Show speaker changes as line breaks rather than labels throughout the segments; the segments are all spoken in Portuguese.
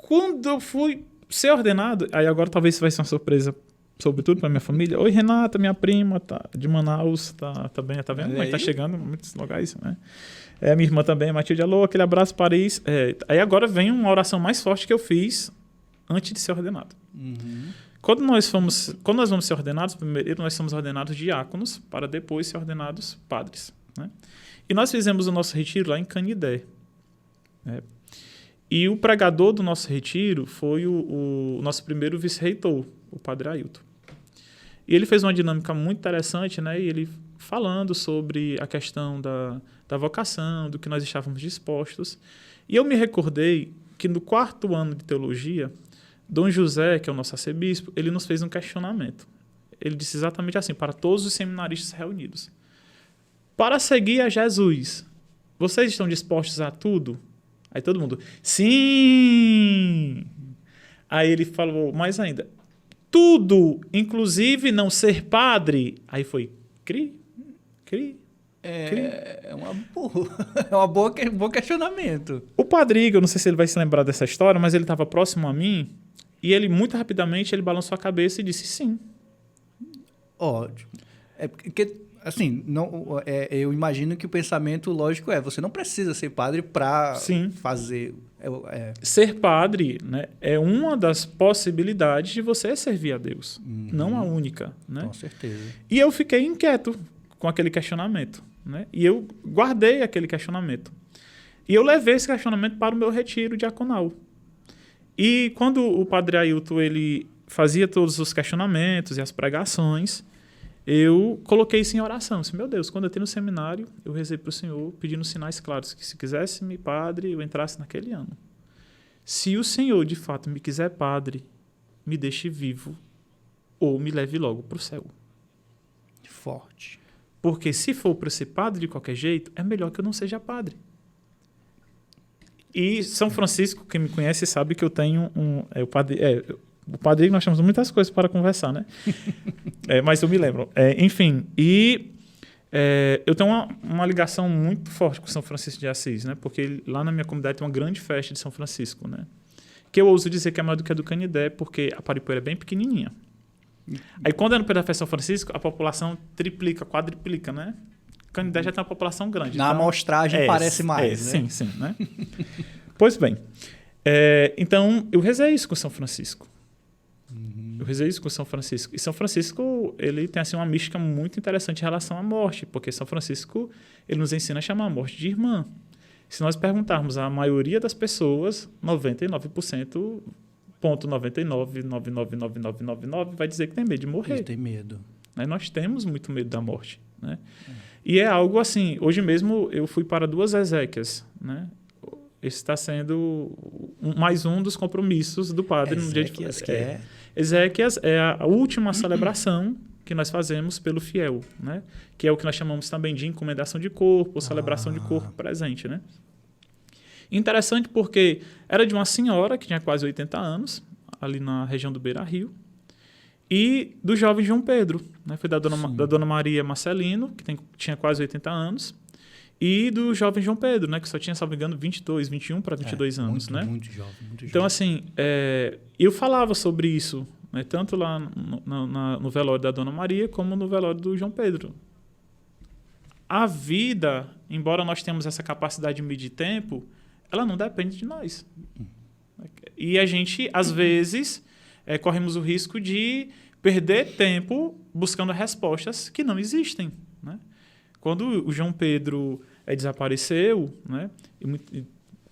quando eu fui ser ordenado, aí agora talvez vai ser uma surpresa, sobretudo para minha família. Oi, Renata, minha prima, tá de Manaus, tá bem, tá vendo? Mas tá chegando em muitos lugares, né? Minha irmã também, Matilde, alô, aquele abraço, Paris. Aí agora vem uma oração mais forte que eu fiz antes de ser ordenado.
Uhum.
Quando nós vamos ser ordenados, primeiro nós somos ordenados diáconos, para depois ser ordenados padres, né? E nós fizemos o nosso retiro lá em Canidé, né? E o pregador do nosso retiro foi o nosso primeiro vice-reitor, o padre Ailton. E ele fez uma dinâmica muito interessante, né? E ele falando sobre a questão da vocação, do que nós estávamos dispostos. E eu me recordei que no 4º ano de teologia, Dom José, que é o nosso arcebispo, ele nos fez um questionamento. Ele disse exatamente assim, para todos os seminaristas reunidos. Para seguir a Jesus, vocês estão dispostos a tudo? Aí todo mundo, sim! Aí ele falou mais ainda, tudo, inclusive não ser padre. Aí foi, cri.
É um bom questionamento.
O padre Igor, não sei se ele vai se lembrar dessa história, mas ele estava próximo a mim e ele, muito rapidamente, ele balançou a cabeça e disse sim.
Ótimo. É porque, assim, eu imagino que o pensamento lógico você não precisa ser padre para fazer...
Ser padre, né, é uma das possibilidades de você servir a Deus, não a única, né?
Com certeza.
E eu fiquei inquieto com aquele questionamento, né? E eu guardei aquele questionamento. E eu levei esse questionamento para o meu retiro diaconal. E quando o padre Ailton ele fazia todos os questionamentos e as pregações, eu coloquei isso em oração. Disse, meu Deus, quando eu entrei no seminário, eu rezei para o Senhor pedindo sinais claros que se quisesse-me padre, eu entrasse naquele ano. Se o Senhor, de fato, me quiser padre, me deixe vivo ou me leve logo para o céu.
Forte.
Porque se for para ser padre de qualquer jeito, é melhor que eu não seja padre. E São Francisco, quem me conhece, sabe que eu tenho o padre, nós temos muitas coisas para conversar, né? Mas eu me lembro. Enfim, eu tenho uma ligação muito forte com São Francisco de Assis, né? Porque lá na minha comunidade tem uma grande festa de São Francisco, né? Que eu ouso dizer que é maior do que a do Canidé, porque a Paripoeira é bem pequenininha. Aí quando é no período da festa de São Francisco, a população triplica, quadriplica, né? Canidé já tem uma população grande.
Na amostragem parece mais, né?
Sim, né? Pois bem, então eu rezei isso com São Francisco. Eu rezei isso com São Francisco. E São Francisco, ele tem assim, uma mística muito interessante em relação à morte, porque São Francisco, ele nos ensina a chamar a morte de irmã. Se nós perguntarmos a maioria das pessoas, 99%, 99,99999 vai dizer que tem medo de morrer.
Ele tem medo.
Nós temos muito medo da morte, né? E é algo assim, hoje mesmo eu fui para 2 exéquias, né? Esse está sendo mais um dos compromissos do padre no dia de Exéquias é a última celebração que nós fazemos pelo fiel, né? Que é o que nós chamamos também de encomendação de corpo, ou celebração de corpo presente, né? Interessante porque era de uma senhora que tinha quase 80 anos, ali na região do Beira-Rio, e do jovem João Pedro, né? Foi da dona Maria Marcelino, que tinha quase 80 anos, e do jovem João Pedro, né? Que só tinha, salvo engano, 21 para 22 anos, né?
Muito jovem.
Então, assim, eu falava sobre isso, né? Tanto lá no velório da dona Maria, como no velório do João Pedro. A vida, embora nós tenhamos essa capacidade de medir tempo, ela não depende de nós. E a gente, às vezes, corremos o risco de perder tempo buscando respostas que não existem, né? Quando o João Pedro desapareceu, né? E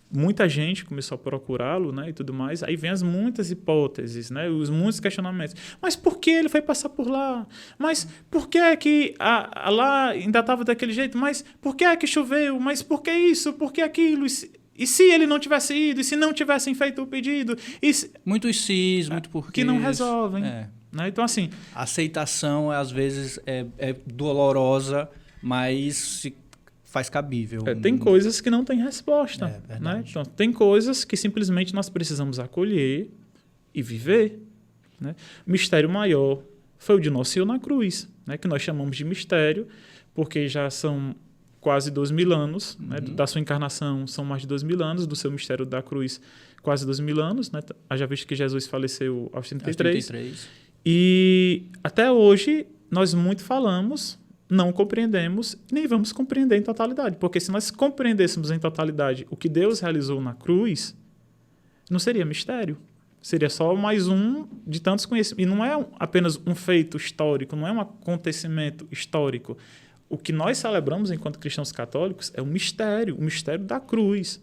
muita gente começou a procurá-lo, né? E tudo mais, aí vem as muitas hipóteses, né? Os muitos questionamentos. Mas por que ele foi passar por lá? Mas por que lá ainda estava daquele jeito? Mas por que que choveu? Mas por que isso? Por que aquilo? E se ele não tivesse ido? E se não tivessem feito o pedido?
Muitos sis, muito porquês.
Que não resolvem. Né? Então, assim...
A aceitação, às vezes, é dolorosa, mas se faz cabível.
Tem coisas que não têm resposta.
Verdade.
Né? Então, tem coisas que simplesmente nós precisamos acolher e viver. Né? O mistério maior foi o de Nosso Senhor na cruz, né? Que nós chamamos de mistério, porque já são quase 2.000 anos, né? Da sua encarnação são mais de 2.000 anos, do seu mistério da cruz quase 2.000 anos, né? Haja visto que Jesus faleceu aos 33. E até hoje nós muito falamos, não compreendemos, nem vamos compreender em totalidade, porque se nós compreendêssemos em totalidade o que Deus realizou na cruz, não seria mistério. Seria só mais um de tantos conhecimentos. E não é apenas um feito histórico, não é um acontecimento histórico. O que nós celebramos enquanto cristãos católicos é o mistério da cruz.